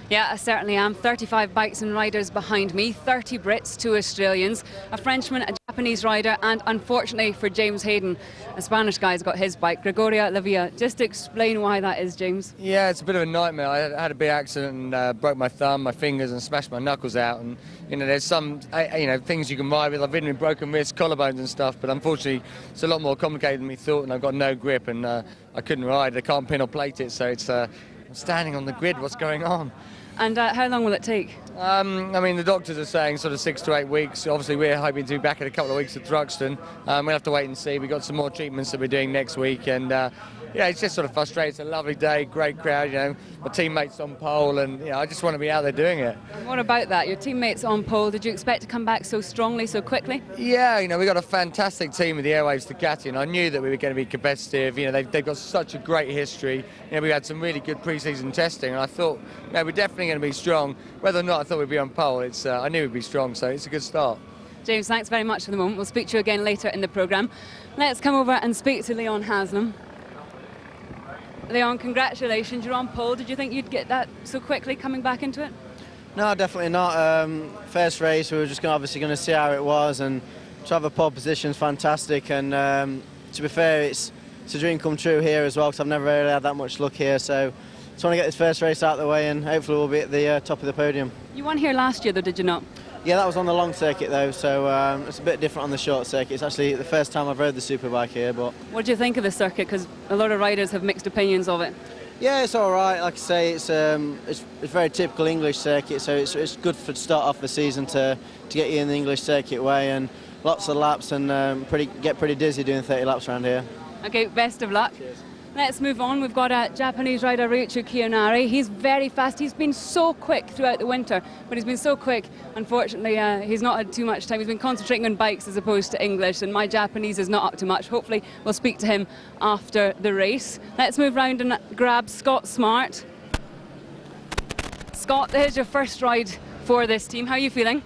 Yeah, I certainly am. 35 bikes and riders behind me, 30 Brits, 2 Australians, a Frenchman, a Japanese rider, and unfortunately for James Hayden, a Spanish guy's got his bike, Gregoria Lavia. Just explain why that is, James. Yeah, it's a bit of a nightmare. I had a big accident and broke my thumb, my fingers, and smashed my knuckles out. And there's some things you can ride with. I've ridden with broken wrists, collarbones and stuff, but unfortunately it's a lot more complicated than we thought, and I've got no grip, and I couldn't ride. I can't pin or plate it, so it's I'm standing on the grid. What's going on? And how long will it take? The doctors are saying sort of 6 to 8 weeks. Obviously, we're hoping to be back in a couple of weeks at Thruxton. We'll have to wait and see. We've got some more treatments that we're doing next week, and it's just sort of frustrating. It's a lovely day, great crowd. My teammates on pole, and I just want to be out there doing it. What about that? Your teammates on pole. Did you expect to come back so strongly, so quickly? Yeah, we got a fantastic team with the Airwaves Ducati, and I knew that we were going to be competitive. They've got such a great history. We had some really good pre-season testing, and I thought, we're definitely going to be strong. Whether or not I thought we'd be on pole, I knew we'd be strong, so it's a good start. James, thanks very much for the moment. We'll speak to you again later in the programme. Let's come over and speak to Leon Haslam. Leon, congratulations, you're on pole. Did you think you'd get that so quickly coming back into it? No, definitely not. First race, we were just obviously going to see how it was, and to have a pole position is fantastic. And to be fair, it's a dream come true here as well, because I've never really had that much luck here. So just want to get this first race out of the way, and hopefully we'll be at the top of the podium. You won here last year, though, did you not? Yeah, that was on the long circuit though, so it's a bit different on the short circuit. It's actually the first time I've rode the Superbike here. But what do you think of the circuit? Because a lot of riders have mixed opinions of it. Yeah, it's all right. Like I say, it's very typical English circuit, so it's good for to start off the season to get you in the English circuit way, and lots of laps, and get pretty dizzy doing 30 laps around here. Okay, best of luck. Cheers. Let's move on. We've got a Japanese rider, Ryuichi Kiyonari. He's very fast. He's been so quick throughout the winter, but he's been so quick. Unfortunately, he's not had too much time. He's been concentrating on bikes as opposed to English, and my Japanese is not up to much. Hopefully, we'll speak to him after the race. Let's move round and grab Scott Smart. Scott, here's your first ride for this team. How are you feeling?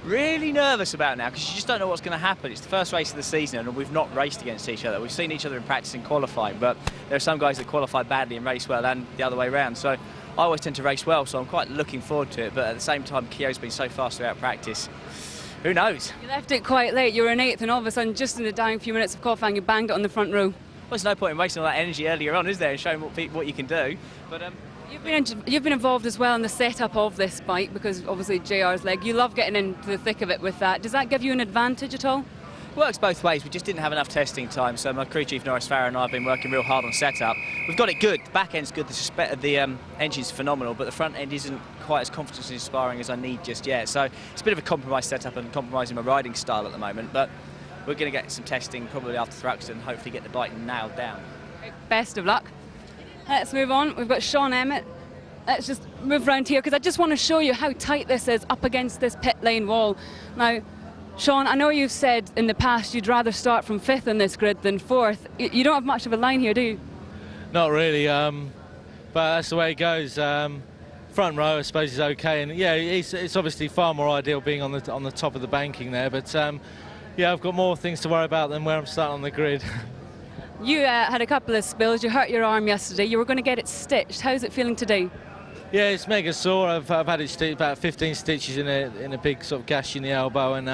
Really nervous about it now, because you just don't know what's going to happen. It's the first race of the season, and we've not raced against each other. We've seen each other in practice and qualifying, but there are some guys that qualify badly and race well, and the other way around. So I always tend to race well, so I'm quite looking forward to it. But at the same time, Kyo's been so fast throughout practice. Who knows? You left it quite late. You were in 8th, and all of a sudden, just in the dying few minutes of qualifying, you banged it on the front row. Well, there's no point in wasting all that energy earlier on, is there, and showing what you can do. But You've been involved as well in the setup of this bike, because obviously JR's leg, you love getting into the thick of it with that. Does that give you an advantage at all? It works both ways. We just didn't have enough testing time, so my crew chief Norris Farrer and I have been working real hard on setup. We've got it good. The back end's good, the engine's phenomenal, but the front end isn't quite as confidence inspiring as I need just yet. So it's a bit of a compromise setup and compromising my riding style at the moment, but we're going to get some testing probably after Thruxton and hopefully get the bike nailed down. Best of luck. Let's move on. We've got Sean Emmett. Let's just move around here, because I just want to show you how tight this is up against this pit lane wall. Now, Sean, I know you've said in the past you'd rather start from 5th in this grid than 4th. You don't have much of a line here, do you? Not really, but that's the way it goes. Front row, I suppose, is okay, and yeah, it's obviously far more ideal being on the top of the banking there. But yeah, I've got more things to worry about than where I'm starting on the grid. You had a couple of spills. You hurt your arm yesterday. You were going to get it stitched. How's it feeling today? Yeah, it's mega sore. I've had it about 15 stitches in a big sort of gash in the elbow, and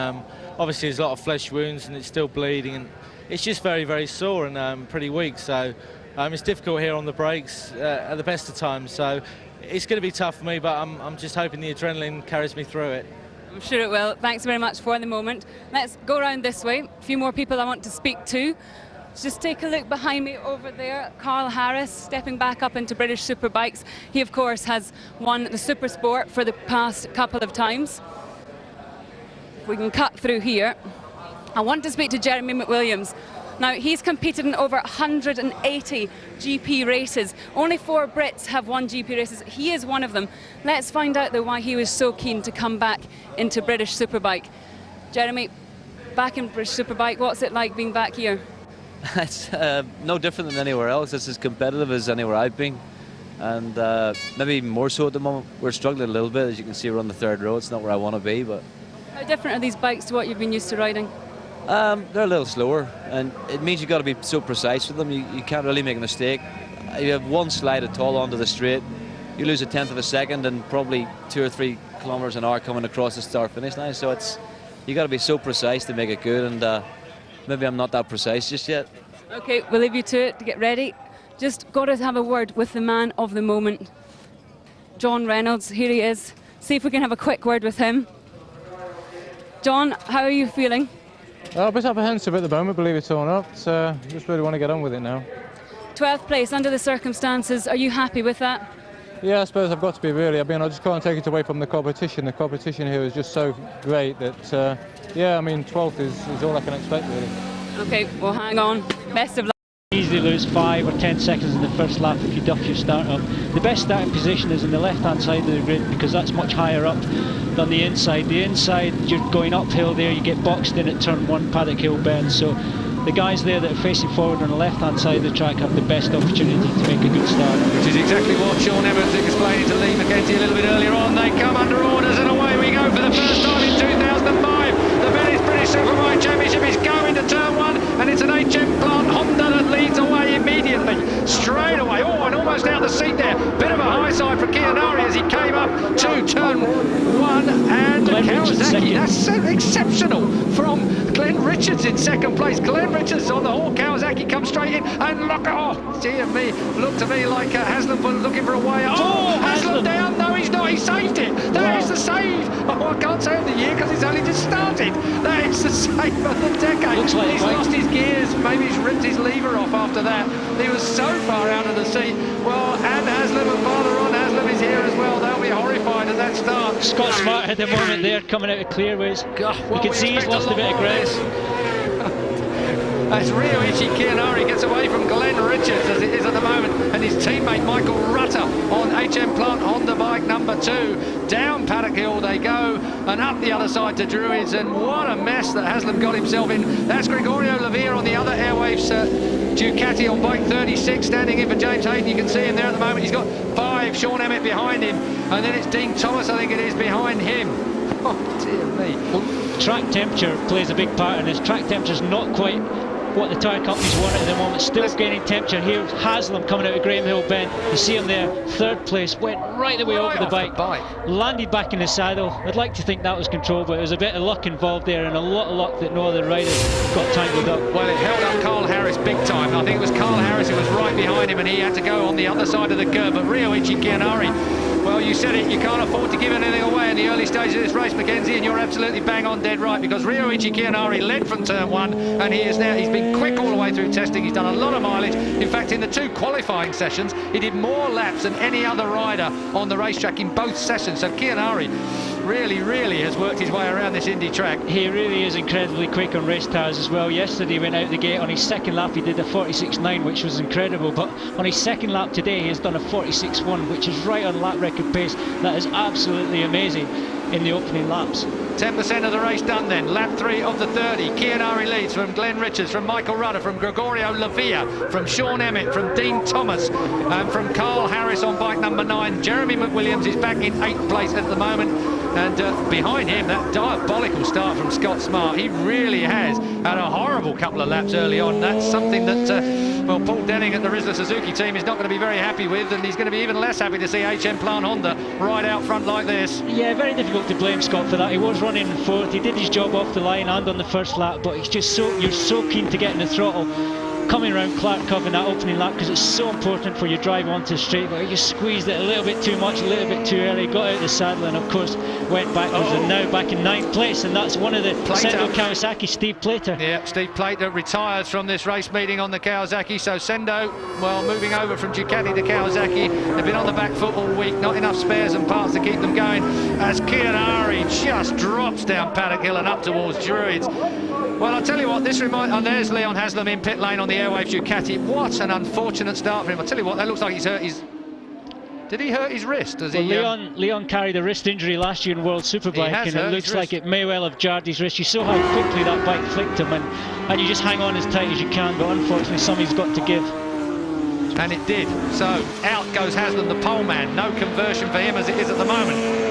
obviously there's a lot of flesh wounds, and it's still bleeding, and it's just very, very sore and pretty weak. So it's difficult here on the brakes at the best of times. So it's going to be tough for me, but I'm just hoping the adrenaline carries me through it. I'm sure it will. Thanks very much for the moment. Let's go around this way. A few more people I want to speak to. Just take a look behind me over there. Carl Harris stepping back up into British Superbikes. He, of course, has won the Super Sport for the past couple of times. If we can cut through here. I want to speak to Jeremy McWilliams. Now, he's competed in over 180 GP races. Only 4 Brits have won GP races. He is one of them. Let's find out, though, why he was so keen to come back into British Superbike. Jeremy, back in British Superbike, what's it like being back here? It's no different than anywhere else. It's as competitive as anywhere I've been, and maybe even more so at the moment. We're struggling a little bit. As you can see, we're on the 3rd row. It's not where I want to be. But how different are these bikes to what you've been used to riding? They're a little slower, and it means you've got to be so precise with them. You can't really make a mistake. You have one slide at all onto the straight, you lose a tenth of a second and probably 2 or 3 kilometres an hour coming across the start finish line. So you got to be so precise to make it good, and maybe I'm not that precise just yet. Okay, we'll leave you to it to get ready. Just got to have a word with the man of the moment, John Reynolds. Here he is. See if we can have a quick word with him. John, how are you feeling? A bit apprehensive at the moment, believe it or not. Just really want to get on with it now. 12th place under the circumstances. Are you happy with that? Yeah, I suppose I've got to be, really. I mean, I just can't take it away from the competition. The competition here is just so great that, yeah, I mean, 12th is all I can expect, really. Okay, well, hang on. Best of luck. Easily lose 5 or 10 seconds in the first lap if you duff your start up. The best starting position is in the left-hand side of the grid because that's much higher up than the inside. The inside, you're going uphill there, you get boxed in at turn 1, Paddock Hill bend. So the guys there that are facing forward on the left-hand side of the track have the best opportunity to make a good start. Which is exactly what Sean Emmons explained to Lee McKenzie a little bit earlier on. They come under orders and away we go for the first time in 2005. The British Superbike Championship is going to turn 1, and it's an HM Plant Honda that leads away immediately, straight away. Oh, and almost out the seat there. Bit of a high side for Kianari as he came up to turn 1, and Kawasaki. That's exceptional from Glenn Richards in second place. Glenn Richards on the horn. Kawasaki comes straight in, and look, oh dear me, looked to me like Haslam looking for a way. Oh, Haslam down. No, he's not. He saved it. That is the save. Oh, I can't say of the year because it's only just started. That is the save of the decade. Looks like he's lost his gears. Maybe he's ripped his lever off after that. He was so far out of the seat. Well, and Haslam and Father Ron Haslam is here as well. They'll be horrified at that start. Scott Smart at the moment there coming out of clearways. You can see he's lost a bit of ground. As Ryoichi Kianari gets away from Glenn Richards as it is at the moment, and his teammate Michael Rutter on HM Plant Honda bike number 2. Down Paddock Hill they go, and up the other side to Druids, and what a mess that Haslam got himself in. That's Gregorio Lavia on the other Airwaves Ducati on bike 36, standing in for James Hayden. You can see him there at the moment. He's got 5, Sean Emmett behind him, and then it's Dean Thomas, I think it is, behind him. Oh dear me. Well, track temperature plays a big part in this. Track temperature's not quite what the tyre companies want at the moment. Still gaining temperature here. Haslam coming out of Graham Hill Bend. You see him there, 3rd place, went right the way over the bike, landed back in the saddle. I'd like to think that was controlled, but there was a bit of luck involved there, and a lot of luck that no other riders got tangled up. Well, it held up Carl Harris big time. I think it was Carl Harris who was right behind him, and he had to go on the other side of the curb. But Ryoichi Kianari, well, you said it, you can't afford to give anything away in the early stages of this race, Mackenzie, and you're absolutely bang on dead right, because Ryoichi Kianari led from turn 1, and he's been quick all the way through testing. He's done a lot of mileage. In fact, in the 2 qualifying sessions, he did more laps than any other rider on the racetrack in both sessions. So Kianari really has worked his way around this Indy track. He really is incredibly quick on race tires as well. Yesterday he went out the gate on his 2nd lap, he did a 46.9, which was incredible, but on his 2nd lap today he has done a 46.1, which is right on lap record pace. That is absolutely amazing in the opening laps. 10% of the race done then. Lap 3 of the 30. Kianari leads from Glenn Richards, from Michael Rudder, from Gregorio Lavia, from Sean Emmett, from Dean Thomas, and from Carl Harris on bike number 9. Jeremy McWilliams is back in 8th place at the moment, and behind him that diabolical start from Scott Smart. He really has had a horrible couple of laps early on. That's something that well, Paul Denning at the Rizzler Suzuki team is not going to be very happy with, and he's going to be even less happy to see HM Plant Honda right out front like this. Yeah, very difficult to blame Scott for that. He was running 4th, he did his job off the line and on the first lap, but he's just you're so keen to get in the throttle coming around Clark Cove in that opening lap, because it's so important for your drive onto the straight, but he just squeezed it a little bit too much, a little bit too early, got out of the saddle, and of course went backwards, and now back in 9th place, and that's one of the Sendo Kawasaki, Steve Plater. Yeah, Steve Plater retires from this race meeting on the Kawasaki, so Sendo, well, moving over from Ducati to Kawasaki. They've been on the back foot all week, not enough spares and parts to keep them going, as Kianari just drops down Paddock Hill and up towards Druids. Well, I'll tell you what, this reminds... Oh, there's Leon Haslam in pit lane on the Airwaves Ducati. What an unfortunate start for him. I'll tell you what, that looks like he's hurt his... Did he hurt his wrist? Leon carried a wrist injury last year in World Superbike, and it looks like it may well have jarred his wrist. You saw how quickly that bike flicked him, and you just hang on as tight as you can, but unfortunately something's got to give. And it did. So out goes Haslam, the pole man. No conversion for him as it is at the moment.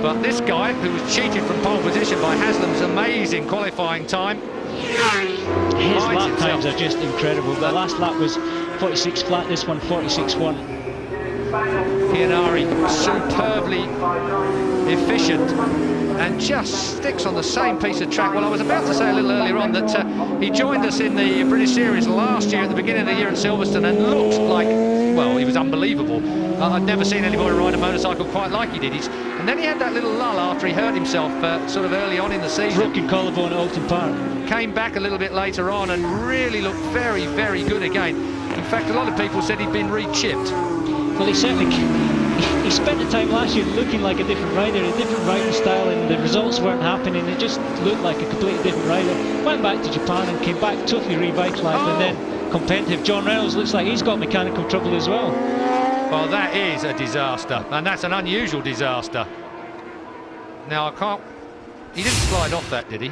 But this guy, who was cheated from pole position by Haslam's amazing qualifying time, his lap times are just incredible. The last lap was 46 flat, this one 46.1. Chianari superbly efficient and just sticks on the same piece of track. Well, I was about to say a little earlier on that he joined us in the British Series last year at the beginning of the year at Silverstone and looked like, well, he was unbelievable. I'd never seen anybody ride a motorcycle quite like he did. And then he had that little lull after he hurt himself sort of early on in the season. Broken collarbone at Alton Park. Came back a little bit later on and really looked very, very good again. In fact, a lot of people said he'd been re-chipped. Well, he certainly... He spent the time last year looking like a different rider, a different riding style, and the results weren't happening. It just looked like a completely different rider. Went back to Japan and came back totally revitalised and then competitive. John Reynolds looks like he's got mechanical trouble as well. Well, that is a disaster, and that's an unusual disaster. Now, I can't... He didn't slide off that, did he?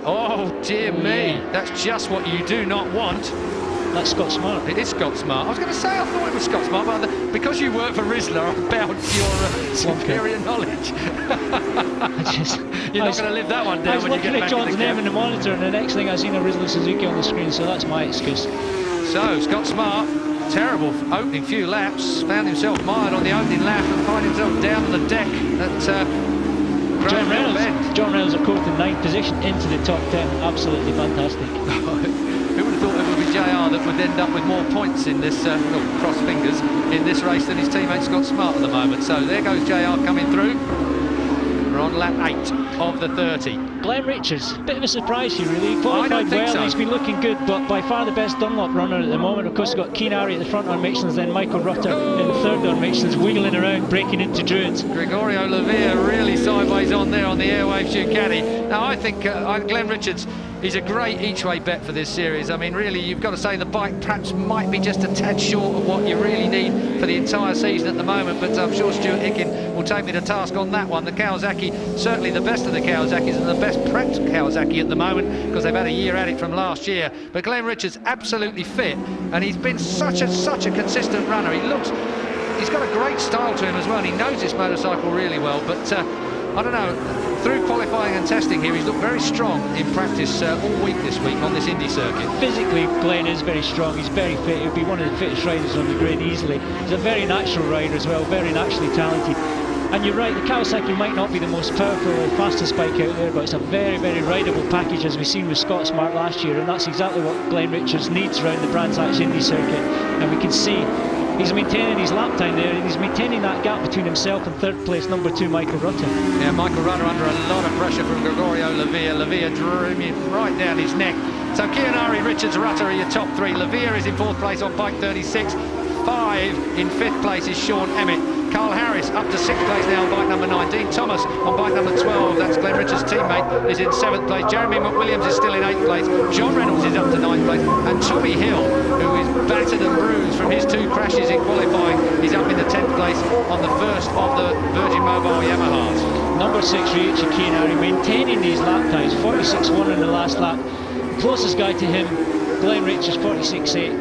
Oh, dear me. That's just what you do not want. That's Scott Smart. It is Scott Smart. I was going to say I thought it was Scott Smart, but because you work for Rizzler, I'm bound to your superior knowledge. You're not going to live that one down when you get back. I was looking at John's name in the monitor, and the next thing I seen a Rizzler Suzuki on the screen, so that's my excuse. So, Scott Smart, terrible opening few laps, found himself mired on the opening lap and find himself down on the deck at John Reynolds, of course, in 9th position into the top 10. Absolutely fantastic. Who would have thought it would be JR that would end up with more points in this, cross fingers, in this race than his teammate Scott Smart at the moment. So there goes JR coming through. We're on lap 8 of the 30. Glenn Richards, bit of a surprise here really. He qualified well, so. He's been looking good, but by far the best Dunlop runner at the moment. Of course, we've got Chianari at the front on Michelin's, then Michael Rutter in the third on Michelin's, wiggling around, breaking into Druids. Gregorio Lavia really sideways on there on the Airwave Ducati. Now I think Glenn Richards, he's a great each-way bet for this series. I mean, really, you've got to say the bike perhaps might be just a tad short of what you really need for the entire season at the moment, but I'm sure Stuart Hickin will take me to task on that one. The Kawasaki, certainly the best of the Kawasaki's and the best prepped Kawasaki at the moment, because they've had a year at it from last year. But Glenn Richards absolutely fit, and he's been such a consistent runner. He's got a great style to him as well, and he knows this motorcycle really well, but I don't know, through qualifying and testing here, he's looked very strong in practice all week this week on this Indy circuit. Physically, Glenn is very strong, he's very fit, he'll be one of the fittest riders on the grid easily. He's a very natural rider as well, very naturally talented. And you're right, the Kawasaki might not be the most powerful or fastest bike out there, but it's a very, very rideable package, as we've seen with Scott Smart last year, and that's exactly what Glenn Richards needs around the Brands Hatch Indy circuit. And we can see he's maintaining his lap time there, and he's maintaining that gap between himself and third place number 2 Michael Rutter. Yeah, Michael Rutter under a lot of pressure from Gregorio Lavia. Lavia drew him right down his neck. So Chianari, Richards, Rutter are your top 3. Lavia is in 4th place on bike 36. 5 in 5th place is Sean Emmett. Carl Harris up to 6th place now on bike number 19. Thomas on bike number 12, that's Glenn Richards' teammate, is in 7th place. Jeremy McWilliams is still in 8th place. John Reynolds is up to 9th place. And Tommy Hill, who is battered and bruised from his 2 crashes in qualifying, is up in the 10th place on the first of the Virgin Mobile Yamahas. Number 6, Ryuichi Chianari, maintaining these lap times, 46.1 in the last lap. Closest guy to him, Glenn Richards, 46.8.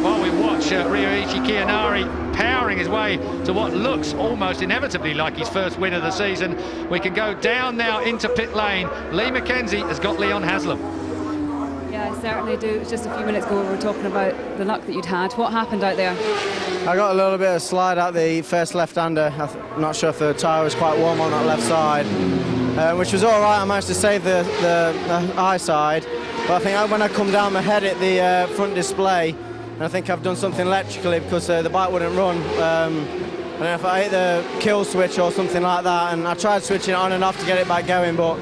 While we watch Ryuichi Chianari powering his way to what looks almost inevitably like his first win of the season, we can go down now into pit lane. Lee McKenzie has got Leon Haslam. Yeah, I certainly do. It was just a few minutes ago we were talking about the luck that you'd had. What happened out there? I got a little bit of slide out the first left-hander. I'm not sure if the tyre was quite warm on that left side, which was all right. I managed to save the high side, but I think when I come down, my head hit the front display, and I think I've done something electrically because the bike wouldn't run. I don't know if I hit the kill switch or something like that, and I tried switching it on and off to get it back going, but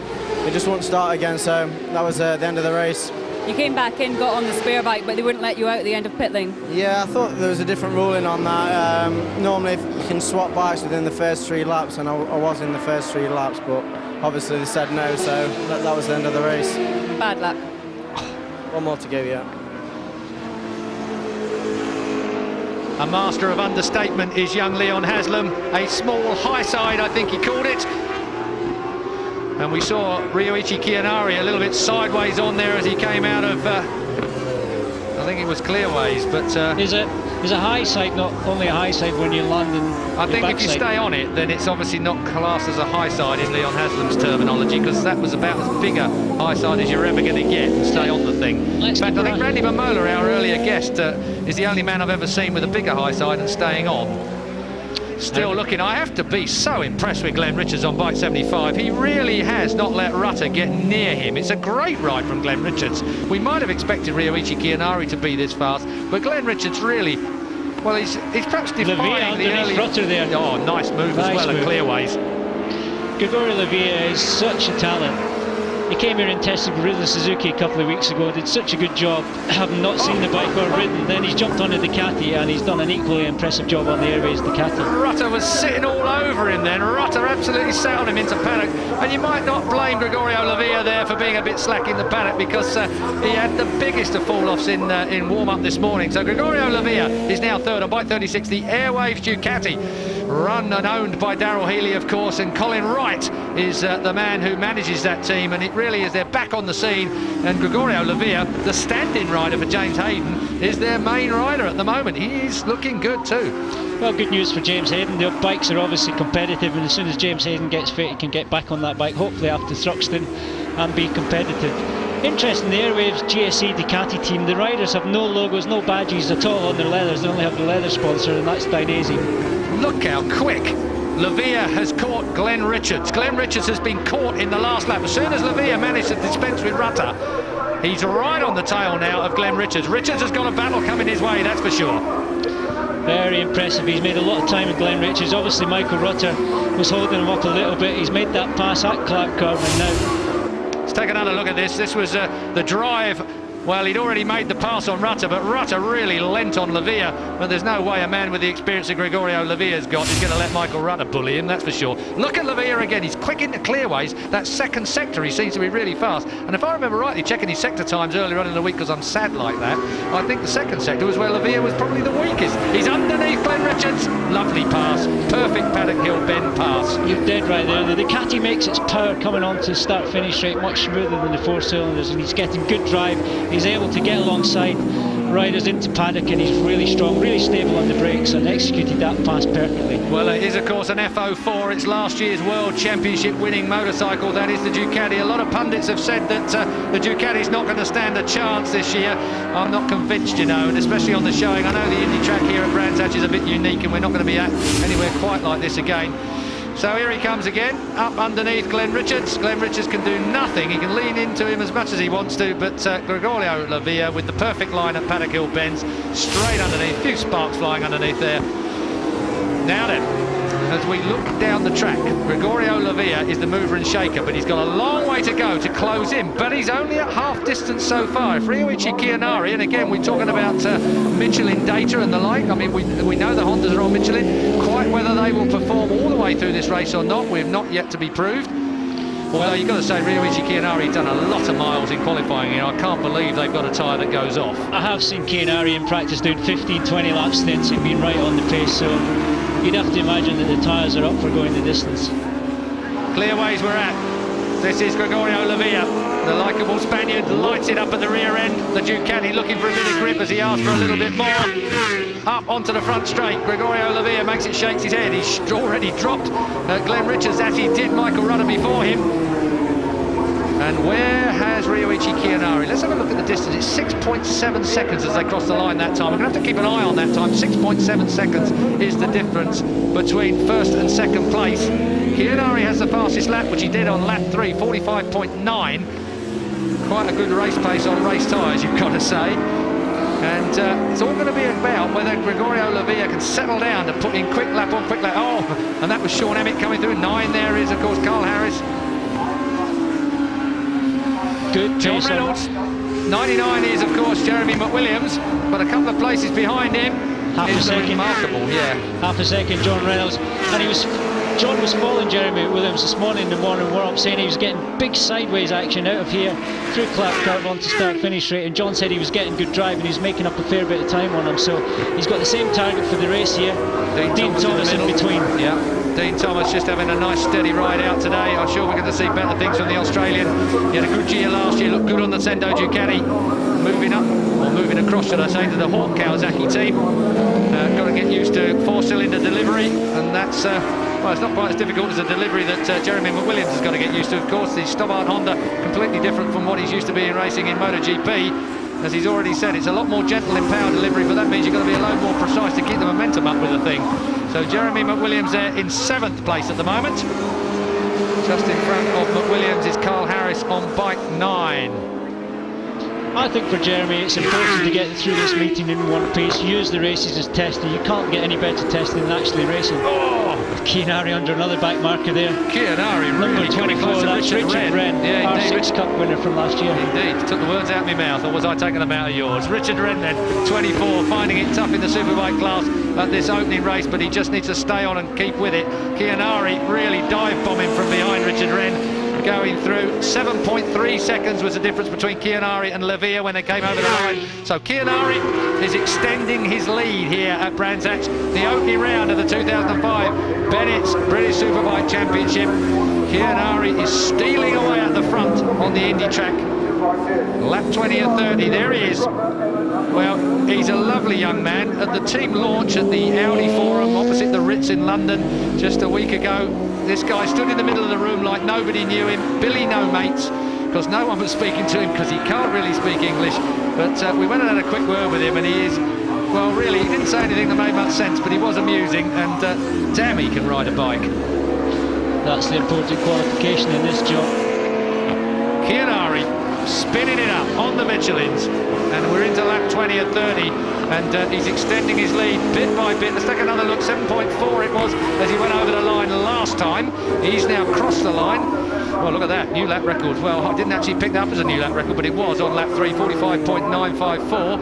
it just wouldn't start again, so that was the end of the race. You came back in, got on the spare bike, but they wouldn't let you out at the end of pit lane. Yeah, I thought there was a different ruling on that. Normally you can swap bikes within the first 3 laps, and I was in the first 3 laps, but obviously they said no, so that was the end of the race. Bad luck. One more to go, yeah. A master of understatement is young Leon Haslam. A small high side, I think he called it. And we saw Ryuichi Chianari a little bit sideways on there as he came out of, I think it was clearways, but... Is it? There's a high side, not only a high side when you're landing. I think if you stay on it, then it's obviously not classed as a high side in Leon Haslam's terminology, because that was about as big a high side as you're ever going to get and stay on the thing. In fact, I think Randy Mamola, our earlier guest, is the only man I've ever seen with a bigger high side and staying on. Still looking, I have to be so impressed with Glenn Richards on bike 75. He really has not let Rutter get near him. It's a great ride from Glenn Richards. We might have expected Ryoichi Kiyanari to be this fast, but Glenn Richards really, well, he's perhaps defying the early... Rutter there. Oh, nice move as well at Clearways. Gregorio Lavia is such a talent. He came here and tested with Ridley Suzuki a couple of weeks ago, did such a good job, having not seen the bike or ridden. Then he's jumped on a Ducati and he's done an equally impressive job on the Airways Ducati. Rutter was sitting all over him then. Rutter absolutely sat on him into paddock. And you might not blame Gregorio Lavia there for being a bit slack in the paddock, because he had the biggest of fall-offs in warm-up this morning. So Gregorio Lavia is now third on bike 36, the Airwaves Ducati, run and owned by Darrell Healy, of course, and Colin Wright is the man who manages that team, and it really is, they're back on the scene. And Gregorio Lavia, the stand-in rider for James Hayden, is their main rider at the moment. He is looking good too. Well, good news for James Hayden. The bikes are obviously competitive, and as soon as James Hayden gets fit, he can get back on that bike, hopefully after Thruxton, and be competitive. Interesting, the Airwaves GSE Ducati team, the riders have no logos, no badges at all on their leathers. They only have the leather sponsor, and that's Dainese. Look how quick Lavia has caught Glenn Richards. Glenn Richards has been caught in the last lap. As soon as Lavia managed to dispense with Rutter, he's right on the tail now of Glenn Richards. Richards has got a battle coming his way, that's for sure. Very impressive. He's made a lot of time with Glenn Richards. Obviously Michael Rutter was holding him up a little bit. He's made that pass at Clark Curve, and now... Let's take another look at this. This was the drive. Well, he'd already made the pass on Rutter, but Rutter really lent on Lavia. But there's no way a man with the experience that Gregorio Lavia's got is going to let Michael Rutter bully him, that's for sure. Look at Lavia again. He's quick into clearways. That second sector, he seems to be really fast. And if I remember rightly, checking his sector times earlier on in the week, because I'm sad like that, I think the second sector was where Lavia was probably the weakest. He's underneath Glenn Richards. Lovely pass. Perfect paddock hill bend pass. You're dead right there. The Ducati makes its power coming on to start-finish straight much smoother than the four cylinders, and he's getting good drive. He's able to get alongside riders into paddock, and he's really strong, really stable on the brakes, and executed that pass perfectly. Well, it is of course an FO4. It's last year's World Championship winning motorcycle. That is the Ducati. A lot of pundits have said that the Ducati's not going to stand a chance this year. I'm not convinced, you know, and especially on the showing. I know the Indy track here at Brands Hatch is a bit unique, and we're not going to be at anywhere quite like this again. So here he comes again, up underneath Glenn Richards. Glenn Richards can do nothing. He can lean into him as much as he wants to, but Gregorio Lavia with the perfect line at Paddock Hill bends, straight underneath, a few sparks flying underneath there. Now then, as we look down the track, Gregorio Lavia is the mover and shaker, but he's got a long way to go to close in, but he's only at half distance so far. If Ryoichi Kiyanari, and again we're talking about Michelin data and the like, I mean we know the Hondas are on Michelin, quite whether they will perform all the way through this race or not, we've not yet to be proved. Although you've got to say, Ryoichi Kiyanari done a lot of miles in qualifying here. I can't believe they've got a tyre that goes off. I have seen Kiyanari in practice doing 15-20 lap stints and being right on the pace, so you'd have to imagine that the tyres are up for going the distance. Clearways we're at. This is Gregorio Lavia. The likeable Spaniard lights it up at the rear end. The Ducati looking for a bit of grip as he asks for a little bit more. Up onto the front straight. Gregorio Lavia makes it, shakes his head. He's already dropped Glenn Richards as he did Michael Rutter before him. And where has Ryoichi Kiyanari? Let's have a look at the distance. It's 6.7 seconds as they cross the line that time. We're going to have to keep an eye on that time. 6.7 seconds is the difference between first and second place. Kiyanari has the fastest lap, which he did on lap 3, 45.9. Quite a good race pace on race tyres, you've got to say. And it's all going to be about whether Gregorio Lavia can settle down to put in quick lap on quick lap. Oh, and that was Sean Emmett coming through. 9 there is, of course, Carl Harris. Good John Reynolds. 99 is, of course, Jeremy McWilliams, but a couple of places behind him. Half a second. Remarkable, yeah. Half a second, John Reynolds. And John was following Jeremy McWilliams this morning in the morning warm-up, saying he was getting big sideways action out of here through Clark Curve onto start-finish straight, and John said he was getting good drive and he's making up a fair bit of time on him, so he's got the same target for the race here. Dean Thomas in between. Yeah. Dean Thomas just having a nice steady ride out today. I'm sure we're going to see better things from the Australian. He had a good year last year, looked good on the Sendo Ducati. Moving up or moving across, should I say, to the Hawk Kawasaki team. Got to get used to 4-cylinder delivery, and that's, well, it's not quite as difficult as the delivery that Jeremy McWilliams has got to get used to. Of course, the Stobart Honda, completely different from what he's used to being racing in MotoGP. As he's already said, it's a lot more gentle in power delivery, but that means you've got to be a lot more precise to keep the momentum up with the thing. So Jeremy McWilliams there in 7th place at the moment. Just in front of McWilliams is Carl Harris on bike 9. I think for Jeremy it's important to get through this meeting in one piece, use the races as testing. You can't get any better testing than actually racing. Chianari under another back marker there. Chianari really number 24, that's Richard Wren, yeah, R6 Cup winner from last year. Indeed, took the words out of my mouth, or was I taking them out of yours? Richard Wren then, 24, finding it tough in the Superbike class at this opening race, but he just needs to stay on and keep with it. Chianari really dive bombing from behind Richard Wren, going through. 7.3 seconds was the difference between Chianari and Lavia when they came over the line. So Chianari is extending his lead here at Brands Hatch, the opening round of the 2005 Bennett's British Superbike Championship. Chianari is stealing away at the front on the Indy track. Lap 20 and 30, there he is. Well, he's a lovely young man. At the team launch at the Audi Forum opposite the Ritz in London just a week ago, this guy stood in the middle of the room like nobody knew him. Billy no mates, because no one was speaking to him because he can't really speak English. But we went and had a quick word with him, and he is, well, really, he didn't say anything that made much sense, but he was amusing, and damn, he can ride a bike. That's the important qualification in this job. Chianari spinning it up on the Michelins, and we're into lap 20 and 30, and he's extending his lead bit by bit. Let's take another look. 7.4 it was as he went over the line last time. He's now crossed the line. Well, look at that, new lap record. Well, I didn't actually pick that up as a new lap record, but it was on lap 3, 45.954.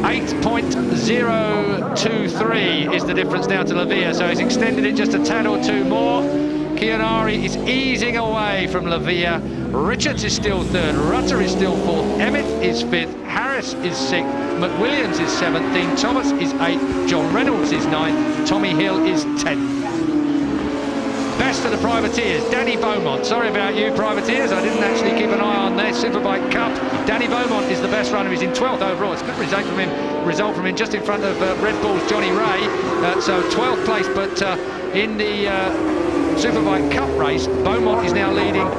8.023 is the difference down to Lavia, so he's extended it just a tad or two more. Chianari is easing away from Lavia. Richards is still 3rd, Rutter is still 4th, Emmett is 5th, Harris is 6th, McWilliams is 7th, Dean Thomas is 8th, John Reynolds is 9th, Tommy Hill is 10th. Best of the privateers, Danny Beaumont. Sorry about you, privateers, I didn't actually keep an eye on their Superbike Cup. Danny Beaumont is the best runner. He's in 12th overall. It's a good result from him just in front of Red Bull's Johnny Ray. So 12th place, but in the Superbike Cup race, Beaumont is now leading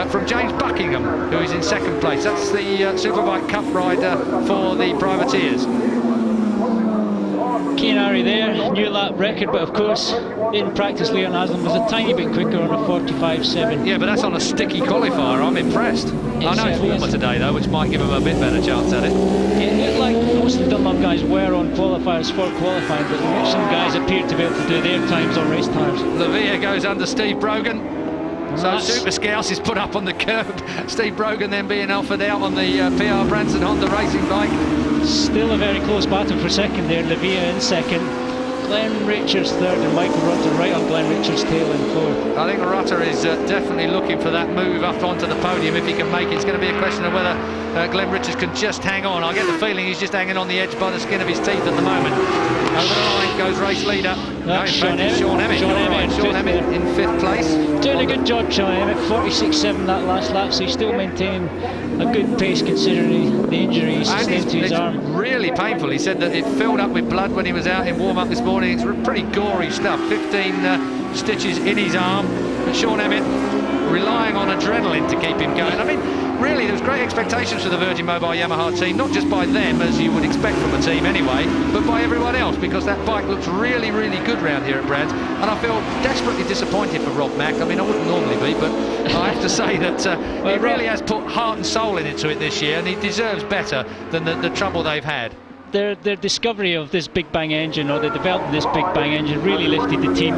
from James Buckingham, who is in 2nd place. That's the Superbike Cup rider for the privateers. Chianari there, new lap record, but of course in practice Leon Haslam was a tiny bit quicker on a 45.7. Yeah, but that's on a sticky qualifier. I'm impressed. I know it's warmer today though, which might give him a bit better chance at it. It looked like most of the Dunlop guys were on qualifiers for qualifying, but some guys appeared to be able to do their times on race tires. Lavia goes under Steve Brogan. So Super Scouts is put up on the curb. Steve Brogan then being offered out on the PR Branson Honda racing bike. Still a very close battle for 2nd there. Lavia in 2nd. Glenn Richards 3rd and Michael Rutter right on Glenn Richards' tail in 4th. I think Rutter is definitely looking for that move up onto the podium if he can make it. It's going to be a question of whether Glenn Richards can just hang on. I get the feeling he's just hanging on the edge by the skin of his teeth at the moment. Over the line goes race leader. That's Sean Emmett. Sean Emmett. Sean Emmett in 5th place. Doing a good job, Sean Emmett. 46.7 that last lap, so he's still maintaining a good pace considering the injury he sustained to his arm. Really painful. He said that it filled up with blood when he was out in warm-up this morning. It's pretty gory stuff. 15 stitches in his arm. But Sean Emmett relying on adrenaline to keep him going. I mean, really, there was great expectations for the Virgin Mobile Yamaha team, not just by them, as you would expect from a team anyway, but by everyone else, because that bike looks really, really good round here at Brands. And I feel desperately disappointed for Rob Mack. I mean, I wouldn't normally be, but I have to say that he really has put heart and soul into it this year, and he deserves better than the trouble they've had. Their discovery of this Big Bang engine, or the development of this Big Bang engine, really lifted the team,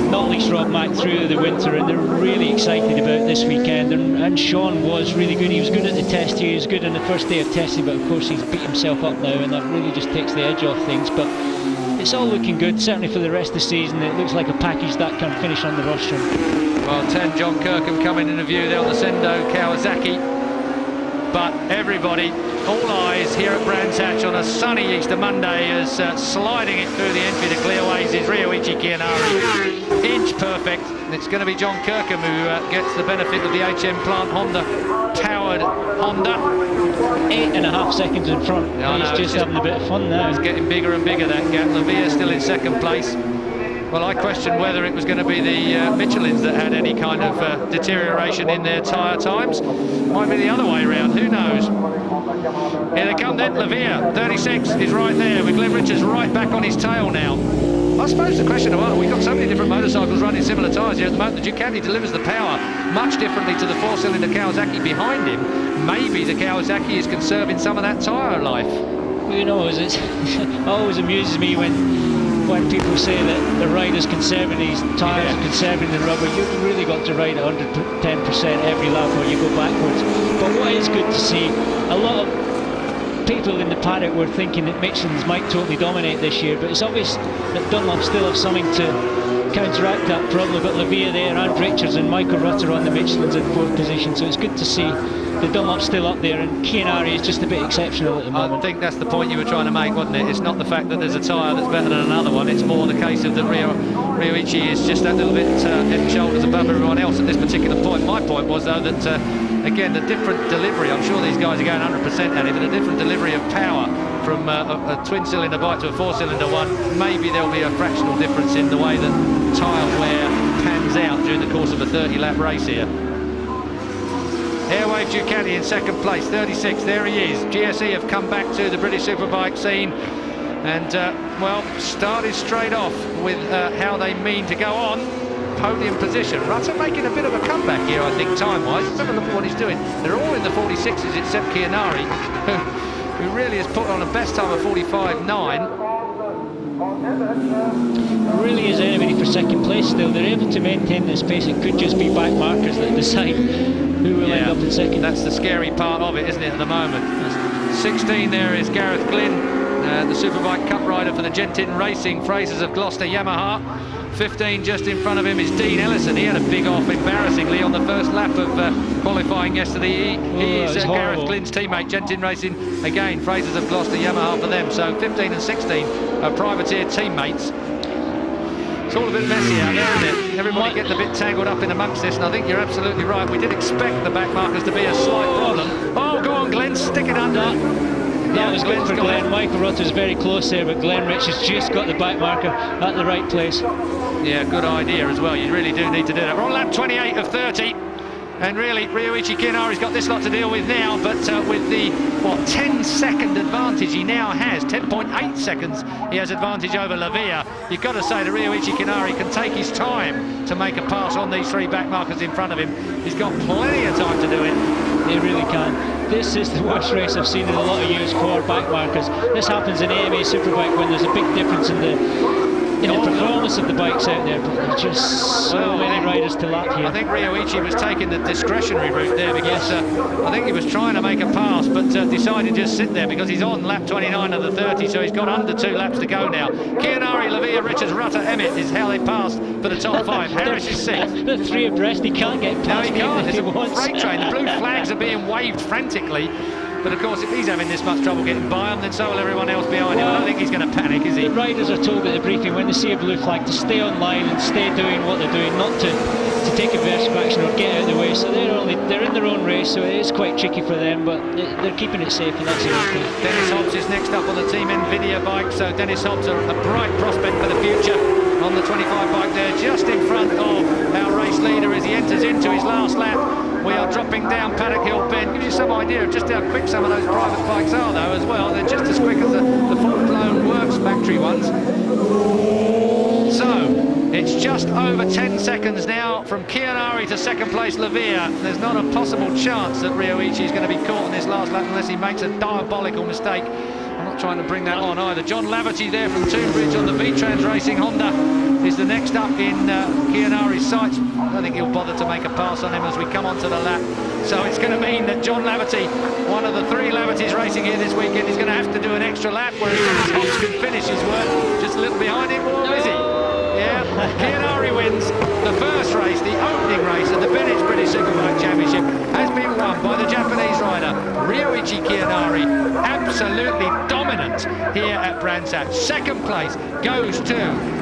not least Rob Mack, through the winter, and they're really excited about this weekend. And Sean was really good. He was good at the test here, he was good on the first day of testing, but of course he's beat himself up now, and that really just takes the edge off things. But it's all looking good, certainly for the rest of the season. It looks like a package that can finish on the rostrum. Well, 10 John Kirkham coming into view there on the Sendo Kawasaki. but everybody, all eyes here at Brands Hatch on a sunny Easter Monday is sliding it through the entry to clearways is Ryoichi Kiyanari. Inch perfect. It's going to be John Kirkham who gets the benefit of the HM Plant Honda powered Honda. 8.5 seconds in front. He's just having a bit of fun now. It's getting bigger and bigger, that gap. Lavia still in second place. Well, I questioned whether it was going to be the Michelins that had any kind of deterioration in their tyre times. Might be the other way around, who knows? Here they come then, Lavia, 36 is right there, with Glenn Richards right back on his tail now. I suppose the question of, we've got so many different motorcycles running similar tyres here at the moment. The Ducati delivers the power much differently to the four-cylinder Kawasaki behind him. Maybe the Kawasaki is conserving some of that tyre life. Who knows? It always amuses me when people say that the rider's conserving his tyres and conserving the rubber. You've really got to ride 110% every lap or you go backwards. But what is good to see, a lot of people in the paddock were thinking that Michelin's might totally dominate this year, but it's obvious that Dunlop still have something to counteract that problem. We've got Lavia there and Richards and Michael Rutter on the Michelin's in fourth position, so it's good to see the Dunlop's still up there, and Kiyanari is just a bit exceptional at the moment. I think that's the point you were trying to make, wasn't it? It's not the fact that there's a tyre that's better than another one, it's more the case of that Ryoichi is just that little bit head and shoulders above everyone else at this particular point. My point was, though, that again, the different delivery, I'm sure these guys are going 100% at it, but a different delivery of power from a twin-cylinder bike to a four-cylinder one, maybe there'll be a fractional difference in the way that tyre wear pans out during the course of a 30-lap race here. Airwave Ducati in second place, 36, there he is. GSE have come back to the British Superbike scene and, well, started straight off with how they mean to go on. Podium position. Rutter making a bit of a comeback here, I think, time-wise. Let's have a look at what he's doing. They're all in the 46s except Kiyanari, who really has put on a best time of 45.9. Really is anybody for second place still. They're able to maintain this pace. It could just be back markers that decide who will end up in second. That's the scary part of it, isn't it, at the moment? 16 there is Gareth Glynn, the Superbike Cup rider for the Gentin Racing Frasers of Gloucester Yamaha. 15 just in front of him is Dean Ellison. He had a big off, embarrassingly, on the first lap of qualifying yesterday. He is Gareth Glynn's teammate, Gentin Racing, again, Frasers of Gloucester Yamaha for them. So 15 and 16 are privateer teammates. It's all a bit messy out there, isn't it? Everybody getting a bit tangled up in amongst this, and I think you're absolutely right. We did expect the back markers to be a slight problem. Oh, go on, Glenn, stick it under. That was good for Glenn. Michael Rutter's very close there, but Glenn Richards just got the back marker at the right place. Yeah, good idea as well. You really do need to do that. We're on lap 28 of 30. And really, Ryoichi Kiyanari's got this lot to deal with now, but with the, 10-second advantage he now has, 10.8 seconds he has advantage over Lavia. You've got to say that Ryoichi Kiyanari can take his time to make a pass on these three back markers in front of him. He's got plenty of time to do it. He really can. This is the worst race I've seen in a lot of years for back markers. This happens in AMA Superbike when there's a big difference in the performance of the bikes out there, but there's just so many riders to lap here. I think Ryoichi was taking the discretionary route there because I think he was trying to make a pass, but decided to just sit there because he's on lap 29 of the 30, so he's got under 2 laps to go now. Kiyanari, Lavia, Richards, Rutter, Emmett is how they passed for the top 5. Harris is 6th. They're 3 abreast. He can't get past. No, he can't. It's a wants. freight train. The blue flags are being waved frantically. But of course, if he's having this much trouble getting by him, then so will everyone else behind him. I don't think he's going to panic, is he? The riders are told at the briefing when they see a blue flag to stay on line and stay doing what they're doing, not to take adverse action or get out of the way. So they're in their own race, so it is quite tricky for them, but they're keeping it safe, and that's exactly. Dennis Hobbs is next up on the Team NVIDIA bike, so Dennis Hobbs, a bright prospect for the future on the 25 bike there, just in front of our race leader as he enters into his last lap. We are dropping down Paddock Hill Bend. Gives you some idea of just how quick some of those private bikes are, though, as well. They're just as quick as the full-blown Works factory ones. So, it's just over 10 seconds now from Kiyanari to second place Lavia. There's not a possible chance that Ryoichi is going to be caught in this last lap unless he makes a diabolical mistake. I'm not trying to bring that on either. John Laverty there from Tunbridge on the V-Trans Racing Honda is the next up in Kiyanari's sights. I don't think he'll bother to make a pass on him as we come onto the lap. So it's going to mean that John Laverty, one of the 3 Lavertys racing here this weekend, is going to have to do an extra lap, whereas Dennis Hobbs can finish his work just a little behind him, or is he? Yeah, Chianari wins the first race, the opening race of the British Superbike Championship has been won by the Japanese rider Ryoichi Chianari. Absolutely dominant here at Brands Hatch. Second place goes to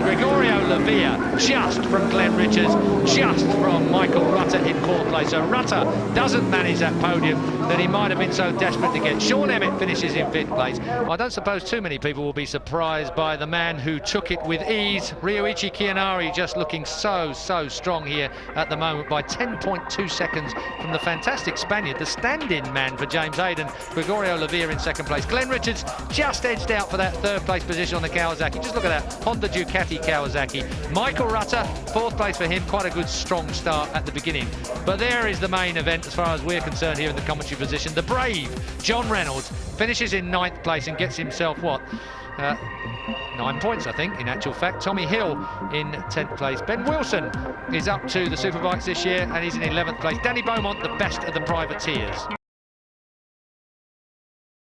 Gregorio Lavia, just from Glenn Richards, just from Michael Rutter in fourth place. So Rutter doesn't manage that podium that he might have been so desperate to get. Sean Emmett finishes in fifth place. I don't suppose too many people will be surprised by the man who took it with ease. Ryoichi Chianari just looking so strong here at the moment by 10.2 seconds from the fantastic Spaniard, the stand-in man for James Hayden, Gregorio Lavia in second place. Glenn Richards just edged out for that third place position on the Kawasaki. Just look at that Honda Ducati Kawasaki. Michael Rutter, fourth place for him. Quite a good strong start at the beginning. But there is the main event as far as we're concerned here in the commentary position. The brave John Reynolds finishes in ninth place and gets himself what? 9 points, I think, in actual fact. Tommy Hill in 10th place. Ben Wilson is up to the Superbikes this year and he's in 11th place. Danny Beaumont, the best of the privateers.